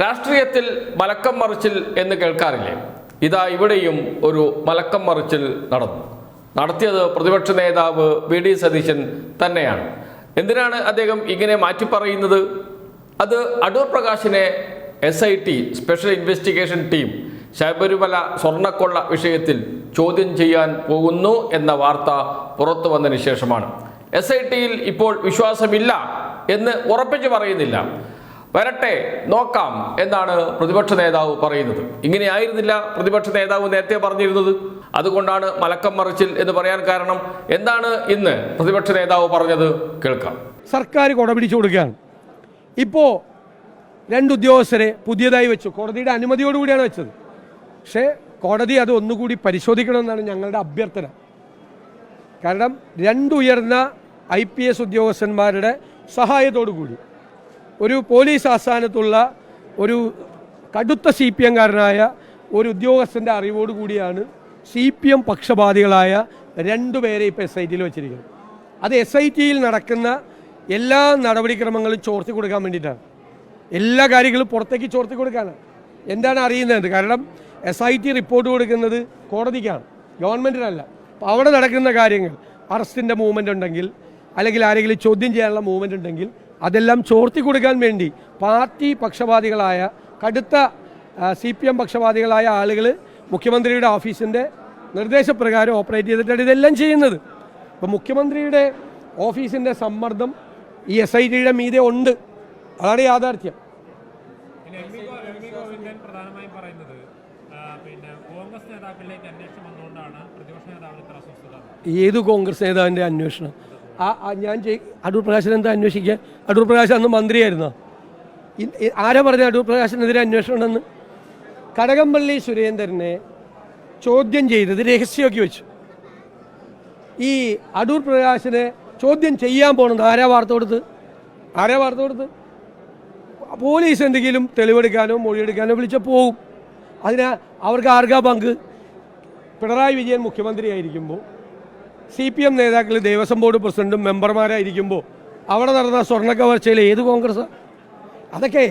രാഷ്ട്രീയത്തിൽ മലക്കം മറിച്ചിൽ എന്ന് കേൾക്കാറില്ലേ? ഇതാ ഇവിടെയും ഒരു മലക്കം മറിച്ചിൽ നടത്തിയത് പ്രതിപക്ഷ നേതാവ് വി.ഡി. സതീശൻ തന്നെയാണ്. എന്തിനാണ് അദ്ദേഹം ഇങ്ങനെ മാറ്റിപ്പറയുന്നത്? അത് അടൂർ പ്രകാശിനെ SIT special investigation team Sabarimala സ്വർണ്ണക്കൊള്ള വിഷയത്തിൽ ചോദ്യം ചെയ്യാൻ പോകുന്നു എന്ന വാർത്ത പുറത്തു വന്നതിന് ശേഷമാണ്. SITയിൽ ഇപ്പോൾ വിശ്വാസമില്ല എന്ന് ഉറപ്പിച്ചു പറയുന്നില്ല. വരട്ടെ, നോക്കാം എന്നാണ് പ്രതിപക്ഷ നേതാവ് പറയുന്നത്. ഇങ്ങനെയായിരുന്നില്ല പ്രതിപക്ഷ നേതാവ് നേരത്തെ പറഞ്ഞിരുന്നത്. അതുകൊണ്ടാണ് മലക്കം മറിച്ചിൽ എന്ന് പറയാൻ കാരണം. എന്താണ് ഇന്ന് പ്രതിപക്ഷ നേതാവ് പറഞ്ഞത്? കേൾക്കാം. സർക്കാർ കൊട പിടിച്ചു കൊടുക്കുകയാണ്. ഇപ്പോൾ 2 ഉദ്യോഗസ്ഥരെ പുതിയതായി വെച്ചു. കോടതിയുടെ അനുമതിയോടുകൂടിയാണ് വെച്ചത്. പക്ഷേ കോടതി അത് ഒന്നുകൂടി പരിശോധിക്കണമെന്നാണ് ഞങ്ങളുടെ അഭ്യർത്ഥന. കാരണം 2 ഉയർന്ന IPS ഉദ്യോഗസ്ഥന്മാരുടെ സഹായത്തോടു കൂടി ഒരു പോലീസ് ആസ്ഥാനത്തുള്ള ഒരു കടുത്ത CPM കാരനായ ഒരു ഉദ്യോഗസ്ഥൻ്റെ അറിവോടുകൂടിയാണ് CPM പക്ഷപാതികളായ 2 പേരെ ഇപ്പോൾ SITയിൽ വെച്ചിരിക്കുന്നത്. അത് SITയിൽ നടക്കുന്ന എല്ലാ നടപടിക്രമങ്ങളും ചോർത്തി കൊടുക്കാൻ വേണ്ടിയിട്ടാണ്. എല്ലാ കാര്യങ്ങളും പുറത്തേക്ക് ചോർത്തി കൊടുക്കാനാണ്. എന്താണ് അറിയുന്നത്? കാരണം SIT റിപ്പോർട്ട് കൊടുക്കുന്നത് കോടതിക്കാണ്, ഗവൺമെൻറ്റിനല്ല. അപ്പോൾ അവിടെ നടക്കുന്ന കാര്യങ്ങൾ, അറസ്റ്റിൻ്റെ മൂവ്മെൻ്റ് ഉണ്ടെങ്കിൽ അല്ലെങ്കിൽ ആരെങ്കിലും ചോദ്യം ചെയ്യാനുള്ള മൂവ്മെൻ്റ് ഉണ്ടെങ്കിൽ അതെല്ലാം ചോർത്തി കൊടുക്കാൻ വേണ്ടി പാർട്ടി പക്ഷപാതികളായ കടുത്ത CPM പക്ഷപാതികളായ ആളുകൾ മുഖ്യമന്ത്രിയുടെ ഓഫീസിൻ്റെ നിർദ്ദേശപ്രകാരം ഓപ്പറേറ്റ് ചെയ്തിട്ടാണ് ഇതെല്ലാം ചെയ്യുന്നത്. അപ്പോൾ മുഖ്യമന്ത്രിയുടെ ഓഫീസിൻ്റെ സമ്മർദ്ദം ഈ SITയുടെ മീതെ ഉണ്ട്. അതാണ് യാഥാർത്ഥ്യം. ഏത് കോൺഗ്രസ് നേതാവിൻ്റെ അന്വേഷണം? അടൂർ പ്രകാശൻ എന്താ അന്വേഷിക്കുക? അടൂർ പ്രകാശ് അന്ന് മന്ത്രിയായിരുന്നോ? ആരാ പറഞ്ഞ അടൂർ പ്രകാശിനെതിരെ അന്വേഷണം ഉണ്ടെന്ന്? കടകംപള്ളി സുരേന്ദ്രനെ ചോദ്യം ചെയ്തത് രഹസ്യമാക്കി വെച്ചു. ഈ അടൂർ പ്രകാശിനെ ചോദ്യം ചെയ്യാൻ പോകണത് ആരാ വാർത്ത കൊടുത്ത്? പോലീസ് എന്തെങ്കിലും തെളിവെടുക്കാനോ മൊഴിയെടുക്കാനോ വിളിച്ച പോകും. അവർക്ക് ആർക്കാ പങ്ക്? പിണറായി വിജയൻ മുഖ്യമന്ത്രിയായിരിക്കുമ്പോൾ CPM നേതാക്കൾ ദേവസ്വം ബോർഡ് പ്രസിഡന്റും മെമ്പർമാരായിരിക്കുമ്പോൾ അവിടെ നടന്ന സ്വർണ്ണക്കവർച്ചയിൽ ഏത് കോൺഗ്രസ്? അതൊക്കെ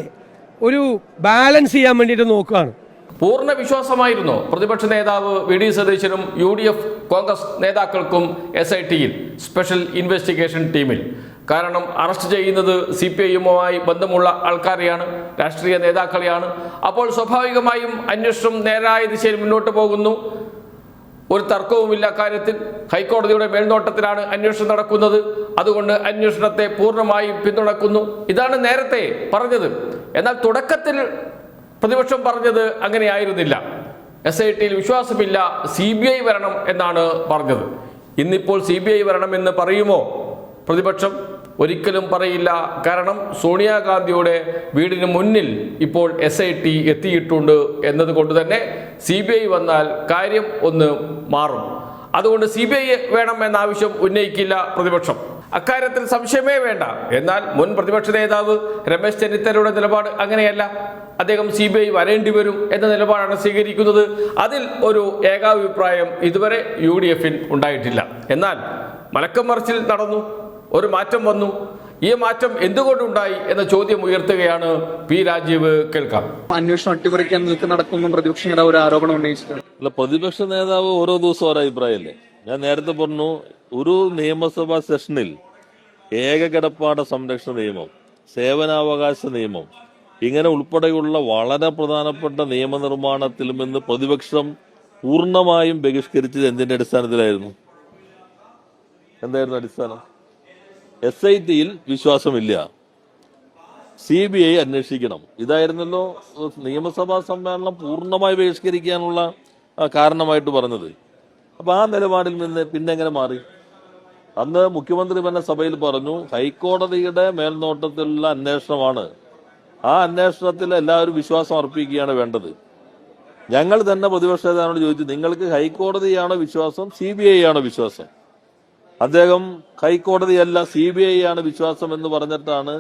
ഒരു ബാലൻസ് ചെയ്യാൻ വേണ്ടിയിട്ട് നോക്കുകയാണ്. പൂർണ്ണ വിശ്വാസമായിരുന്നു പ്രതിപക്ഷ നേതാവ് വി.ഡി. സതീശനും UDF കോൺഗ്രസ് നേതാക്കൾക്കും SITയിൽ സ്പെഷ്യൽ ഇൻവെസ്റ്റിഗേഷൻ ടീമിൽ. കാരണം അറസ്റ്റ് ചെയ്യുന്നത് CPIയുമായി ബന്ധമുള്ള ആൾക്കാരെയാണ്, രാഷ്ട്രീയ നേതാക്കളെയാണ്. അപ്പോൾ സ്വാഭാവികമായും അന്വേഷണം നേരായ ദിശയിൽ മുന്നോട്ട് പോകുന്നു. ഒരു തർക്കവുമില്ല കാര്യത്തിൽ. ഹൈക്കോടതിയുടെ മേൽനോട്ടത്തിലാണ് അന്വേഷണം നടക്കുന്നത്. അതുകൊണ്ട് അന്വേഷണത്തെ പൂർണ്ണമായും പിന്തുണക്കുന്നു. ഇതാണ് നേരത്തെ പറഞ്ഞത്. എന്നാൽ തുടക്കത്തിൽ പ്രതിപക്ഷം പറഞ്ഞത് അങ്ങനെയായിരുന്നില്ല. SITയിൽ വിശ്വാസമില്ല, CBI വരണം എന്നാണ് പറഞ്ഞത്. ഇന്നിപ്പോൾ CBI വരണമെന്ന് പറയുമോ പ്രതിപക്ഷം? ഒരിക്കലും പറയില്ല. കാരണം സോണിയാഗാന്ധിയുടെ വീടിന് മുന്നിൽ ഇപ്പോൾ SIT എത്തിയിട്ടുണ്ട് എന്നതുകൊണ്ട് തന്നെ CBI വന്നാൽ കാര്യം ഒന്ന് മാറും. അതുകൊണ്ട് CBI വേണം എന്ന ആവശ്യം ഉന്നയിക്കില്ല പ്രതിപക്ഷം. അക്കാര്യത്തിൽ സംശയമേ വേണ്ട. എന്നാൽ മുൻ പ്രതിപക്ഷ നേതാവ് രമേശ് ചെന്നിത്തലയുടെ നിലപാട് അങ്ങനെയല്ല. അദ്ദേഹം CBI വരേണ്ടി വരും എന്ന നിലപാടാണ് സ്വീകരിക്കുന്നത്. അതിൽ ഒരു ഏകാഭിപ്രായം ഇതുവരെ UDFൽ ഉണ്ടായിട്ടില്ല. എന്നാൽ മലക്കം മറിച്ചിൽ നടന്നു, ഒരു മാറ്റം വന്നു. ഈ മാറ്റം എന്തുകൊണ്ടുണ്ടായി എന്ന ചോദ്യം ഉയർത്തുകയാണ് P. രാജീവ്. കേൾക്കാം. അന്വേഷണം അട്ടിമറിക്കാൻ നടക്കുന്ന പ്രതിപക്ഷ നേതാവ് ഒരു ആരോപണം ഉന്നയിച്ചിട്ടുണ്ട്. അല്ല, പ്രതിപക്ഷ നേതാവ് ഓരോ ദിവസവും ഓരോ അഭിപ്രായമല്ലേ. ഞാൻ നേരത്തെ പറഞ്ഞു, ഒരു നിയമസഭാ സെഷനിൽ ഏകകിടപ്പാട സംരക്ഷണ നിയമം, സേവനാവകാശ നിയമം, ഇങ്ങനെ ഉൾപ്പെടെയുള്ള വളരെ പ്രധാനപ്പെട്ട നിയമനിർമ്മാണത്തിലും നിന്ന് പ്രതിപക്ഷം പൂർണ്ണമായും ബഹിഷ്കരിച്ചത് എന്തിന്റെ അടിസ്ഥാനത്തിലായിരുന്നു? എന്തായിരുന്നു അടിസ്ഥാനം? SITയിൽ വിശ്വാസമില്ല, CBI അന്വേഷിക്കണം. ഇതായിരുന്നല്ലോ നിയമസഭാ സമ്മേളനം പൂർണ്ണമായി ബഹിഷ്കരിക്കാനുള്ള കാരണമായിട്ട് പറഞ്ഞത്. അപ്പൊ ആ നിലപാടിൽ നിന്ന് പിന്നെ എങ്ങനെ മാറി? അന്ന് മുഖ്യമന്ത്രി തന്നെ സഭയിൽ പറഞ്ഞു, ഹൈക്കോടതിയുടെ മേൽനോട്ടത്തിലുള്ള അന്വേഷണമാണ്, ആ അന്വേഷണത്തിൽ എല്ലാവരും വിശ്വാസം അർപ്പിക്കുകയാണ് വേണ്ടത്. ഞങ്ങൾ തന്നെ പ്രതിപക്ഷ നേതാവിനോട് ചോദിച്ചു, നിങ്ങൾക്ക് ഹൈക്കോടതിയാണോ വിശ്വാസം, CBI ആണോ വിശ്വാസം? അദ്ദേഹം ഹൈക്കോടതിയല്ല CBI ആണ് വിശ്വാസം എന്ന് പറഞ്ഞിട്ടാണ്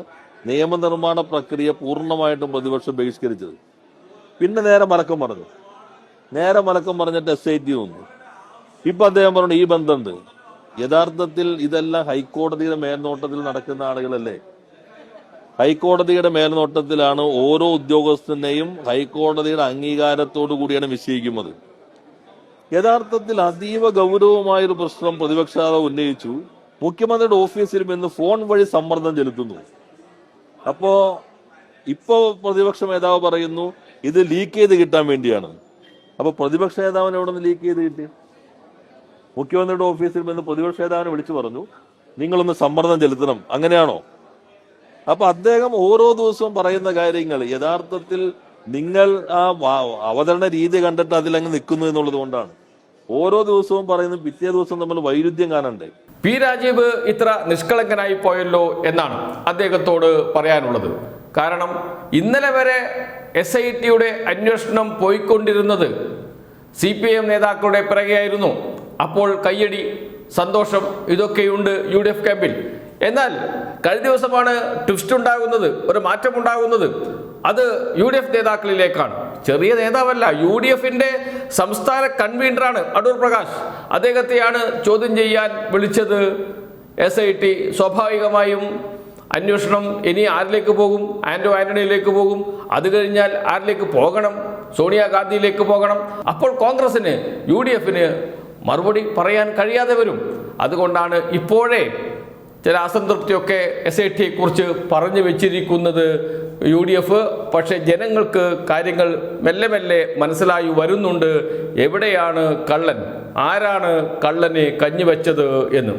നിയമനിർമ്മാണ പ്രക്രിയ പൂർണ്ണമായിട്ടും പ്രതിപക്ഷം ബഹിഷ്കരിച്ചത്. പിന്നെ നേരെ മലക്കം പറഞ്ഞിട്ട് SIT വന്നു. ഇപ്പൊ അദ്ദേഹം പറഞ്ഞു ഈ ബന്ധമുണ്ട്. യഥാർത്ഥത്തിൽ ഇതെല്ലാം ഹൈക്കോടതിയുടെ മേൽനോട്ടത്തിൽ നടക്കുന്ന ആളുകളല്ലേ. ഹൈക്കോടതിയുടെ മേൽനോട്ടത്തിലാണ് ഓരോ ഉദ്യോഗസ്ഥനെയും ഹൈക്കോടതിയുടെ അംഗീകാരത്തോടു കൂടിയാണ് നിശ്ചയിക്കുന്നത്. യഥാർത്ഥത്തിൽ അതീവ ഗൗരവമായൊരു പ്രശ്നം പ്രതിപക്ഷ നേതാവ് ഉന്നയിച്ചു. മുഖ്യമന്ത്രിയുടെ ഓഫീസിൽ നിന്ന് ഫോൺ വഴി സമ്മർദ്ദം ചെലുത്തുന്നു. ഇപ്പോ പ്രതിപക്ഷ നേതാവ് പറയുന്നു ഇത് ലീക്ക് ചെയ്ത് കിട്ടാൻ വേണ്ടിയാണ്. അപ്പൊ പ്രതിപക്ഷ നേതാവിനെ എവിടെ നിന്ന് ലീക്ക് ചെയ്ത് കിട്ടി? മുഖ്യമന്ത്രിയുടെ ഓഫീസിൽ നിന്ന് പ്രതിപക്ഷ നേതാവിനെ വിളിച്ചു പറഞ്ഞു നിങ്ങളൊന്ന് സമ്മർദ്ദം ചെലുത്തണം, അങ്ങനെയാണോ? അപ്പൊ അദ്ദേഹം ഓരോ ദിവസവും പറയുന്ന കാര്യങ്ങൾ യഥാർത്ഥത്തിൽ നിങ്ങൾ ആ അവതരണ രീതി കണ്ടിട്ട് അതിലങ്ങ് നിൽക്കുന്നു എന്നുള്ളത് കൊണ്ടാണ്. ഓരോ ദിവസവും പറയുന്നത് പിറ്റേ ദിവസം നമ്മൾ വൈരുദ്ധ്യം കാണണ്ടേ? പി രാജീവ് ഇത്ര നിഷ്കളങ്കനായി പോയല്ലോ എന്നാണ് അദ്ദേഹത്തോട് പറയാനുള്ളത്. കാരണം ഇന്നലെ വരെ SITയുടെ അന്വേഷണം പോയിക്കൊണ്ടിരുന്നത് CPIM നേതാക്കളുടെ പിറകെയായിരുന്നു. അപ്പോൾ കയ്യടി, സന്തോഷം ഇതൊക്കെയുണ്ട് UDF ക്യാമ്പിൽ. എന്നാൽ കഴിഞ്ഞ ദിവസമാണ് ട്വിസ്റ്റ് ഉണ്ടാകുന്നത്, ഒരു മാറ്റമുണ്ടാകുന്നത്. അത് UDF നേതാക്കളിലേക്കാണ്. ചെറിയ നേതാവല്ല, UDFന്റെ സംസ്ഥാന കൺവീനറാണ് അടൂർ പ്രകാശ്. അദ്ദേഹത്തെയാണ് ചോദ്യം ചെയ്യാൻ വിളിച്ചത് SIT. സ്വാഭാവികമായും അന്വേഷണം ഇനി ആരിലേക്ക് പോകും? ആന്റോ ആന്റണിയിലേക്ക് പോകും. അത് കഴിഞ്ഞാൽ ആരിലേക്ക് പോകണം? സോണിയാഗാന്ധിയിലേക്ക് പോകണം. അപ്പോൾ കോൺഗ്രസിന് UDFന് മറുപടി പറയാൻ കഴിയാതെ വരും. അതുകൊണ്ടാണ് ഇപ്പോഴേ ചില അസംതൃപ്തിയൊക്കെ SITയെ കുറിച്ച് പറഞ്ഞു വെച്ചിരിക്കുന്നത് UDF. പക്ഷേ ജനങ്ങൾക്ക് കാര്യങ്ങൾ മെല്ലെ മെല്ലെ മനസ്സിലായി വരുന്നുണ്ട്. എവിടെയാണ് കള്ളൻ, ആരാണ് കള്ളനെ കഞ്ഞി വെച്ചത് എന്ന്.